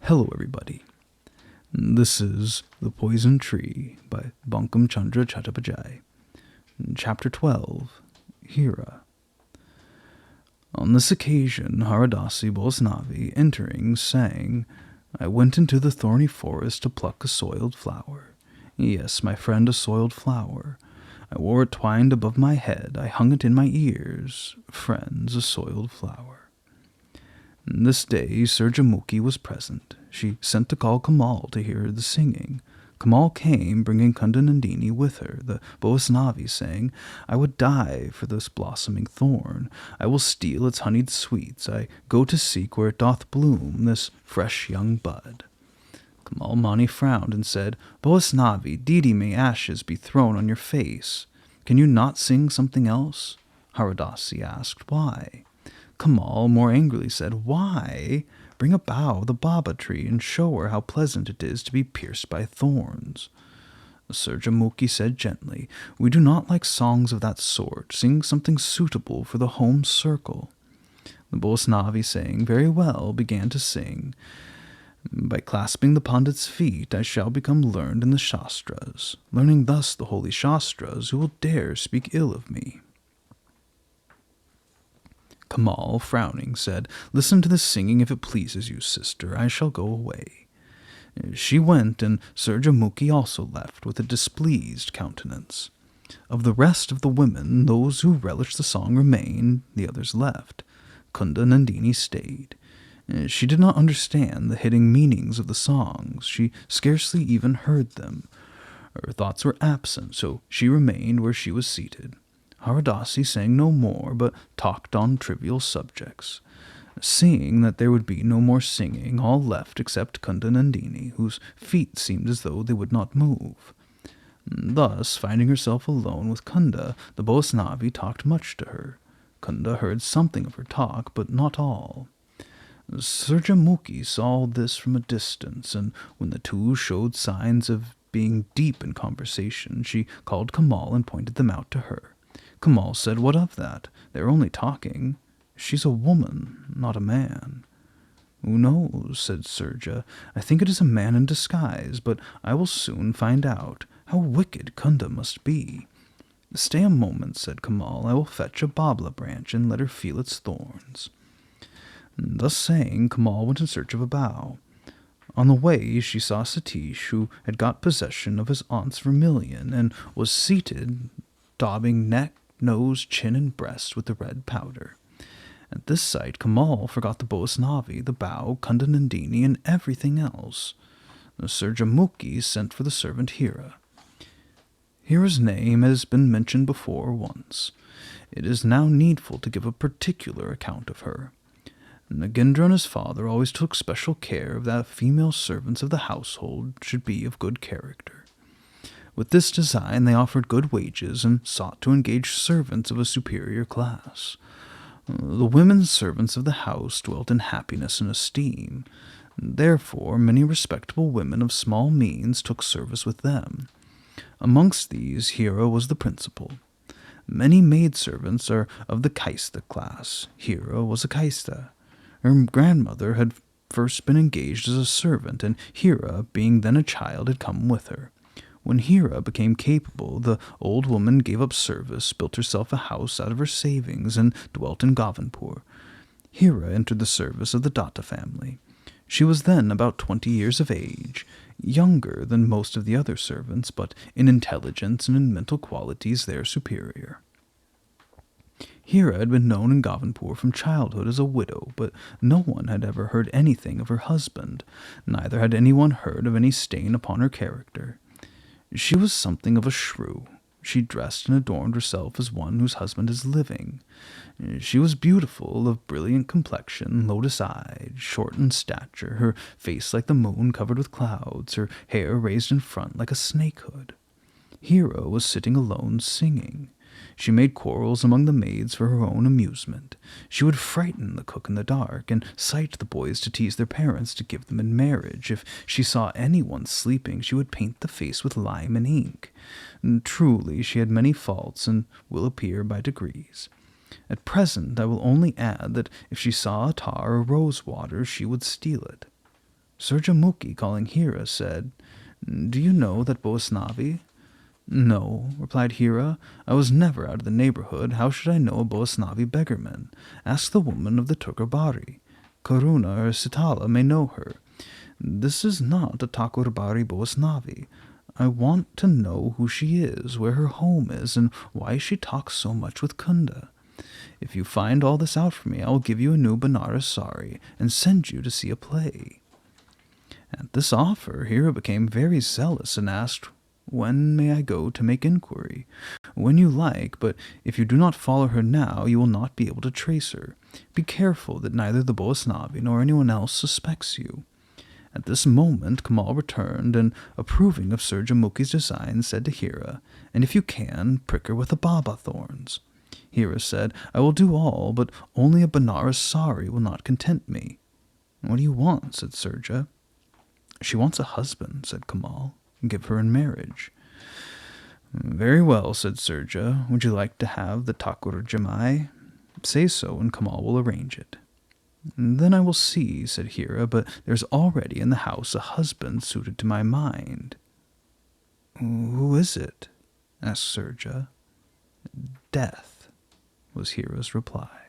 Hello, everybody. This is The Poison Tree by Bankim Chandra Chattopadhyay. Chapter 12, Hira. On this occasion, Haradasi Bosnavi, entering, sang, I went into the thorny forest to pluck a soiled flower. Yes, my friend, a soiled flower. I wore it twined above my head, I hung it in my ears. Friends, a soiled flower. This day Surjamuki was present. She sent to call Kamal to hear the singing. Kamal came, bringing Kundanandini with her. The Bosnavi sang, I would die for this blossoming thorn. I will steal its honeyed sweets. I go to seek where it doth bloom, this fresh young bud. Kamal Mani frowned and said, Bosnavi, Didi, may ashes be thrown on your face. Can you not sing something else? Haradasi asked, why? Kamal more angrily said, why? Bring a bough of the baba tree and show her how pleasant it is to be pierced by thorns. Surjamuki said gently, we do not like songs of that sort. Sing something suitable for the home circle. The Bosnavi, saying, very well, began to sing. By clasping the Pandit's feet, I shall become learned in the Shastras. Learning thus the holy Shastras, who will dare speak ill of me? Kamal, frowning, said, listen to the singing if it pleases you, sister. I shall go away. She went, and Surjamuki also left, with a displeased countenance. Of the rest of the women, those who relished the song remained, the others left. Kundanandini stayed. She did not understand the hidden meanings of the songs. She scarcely even heard them. Her thoughts were absent, so she remained where she was seated. Haradasi sang no more, but talked on trivial subjects. Seeing that there would be no more singing, all left except Kundanandini, whose feet seemed as though they would not move. Thus, finding herself alone with Kunda, the Bosnavi talked much to her. Kunda heard something of her talk, but not all. Surjamuki saw all this from a distance, and when the two showed signs of being deep in conversation, she called Kamal and pointed them out to her. Kamal said, what of that? They are only talking. She's a woman, not a man. Who knows, said Surja. I think it is a man in disguise, but I will soon find out. How wicked Kunda must be. Stay a moment, said Kamal. I will fetch a babla branch and let her feel its thorns. Thus saying, Kamal went in search of a bough. On the way she saw Satish, who had got possession of his aunt's vermilion, and was seated, daubing neck, nose, chin, and breast with the red powder. At this sight, Kamal forgot the Bosnavi, the bough, Kundanandini, and everything else. The Surjamuki sent for the servant Hira. Hira's name has been mentioned before once. It is now needful to give a particular account of her. Nagendra and his father always took special care that female servants of the household should be of good character. With this design, they offered good wages and sought to engage servants of a superior class. The women servants of the house dwelt in happiness and esteem. Therefore, many respectable women of small means took service with them. Amongst these, Hira was the principal. Many maidservants are of the Kaista class. Hira was a Kaista. Her grandmother had first been engaged as a servant, and Hira, being then a child, had come with her. When Hira became capable, the old woman gave up service, built herself a house out of her savings, and dwelt in Govinpur. Hira entered the service of the Datta family. She was then about 20 years of age, younger than most of the other servants, but in intelligence and in mental qualities their superior. Hira had been known in Govinpur from childhood as a widow, but no one had ever heard anything of her husband, neither had anyone heard of any stain upon her character. She was something of a shrew. She dressed and adorned herself as one whose husband is living. She was beautiful, of brilliant complexion, lotus-eyed, short in stature, her face like the moon covered with clouds, her hair raised in front like a snake-hood. Hira was sitting alone singing. She made quarrels among the maids for her own amusement. She would frighten the cook in the dark, and cite the boys to tease their parents to give them in marriage. If she saw anyone sleeping, she would paint the face with lime and ink. And truly, she had many faults, and will appear by degrees. At present, I will only add that if she saw a tar or rose water, she would steal it. Surjamuki, calling Hira, said, "Do you know that Boasnavi?" "No," replied Hira. "I was never out of the neighborhood. How should I know a Boasnavi beggarman? Ask the woman of the Tukurbari. Karuna or Sitala may know her. This is not a Takurbari Boasnavi. I want to know who she is, where her home is, and why she talks so much with Kunda. If you find all this out for me, I will give you a new Banaras sari and send you to see a play." At this offer, Hira became very zealous and asked, "When may I go to make inquiry?" "When you like, but if you do not follow her now, you will not be able to trace her. Be careful that neither the Boasnavi nor anyone else suspects you." At this moment Kamal returned, and, approving of Surjamuki's design, said to Hira, "And if you can, prick her with the baba thorns." Hira said, "I will do all, but only a Banaras sari will not content me." "What do you want?" said Surja. "She wants a husband," said Kamal. "Give her in marriage." "Very well," said Surja. "Would you like to have the Takur Jamai? Say so, and Kamal will arrange it." "Then I will see," said Hira, "but there's already in the house a husband suited to my mind." "Who is it?" asked Surja. "Death," was Hira's reply.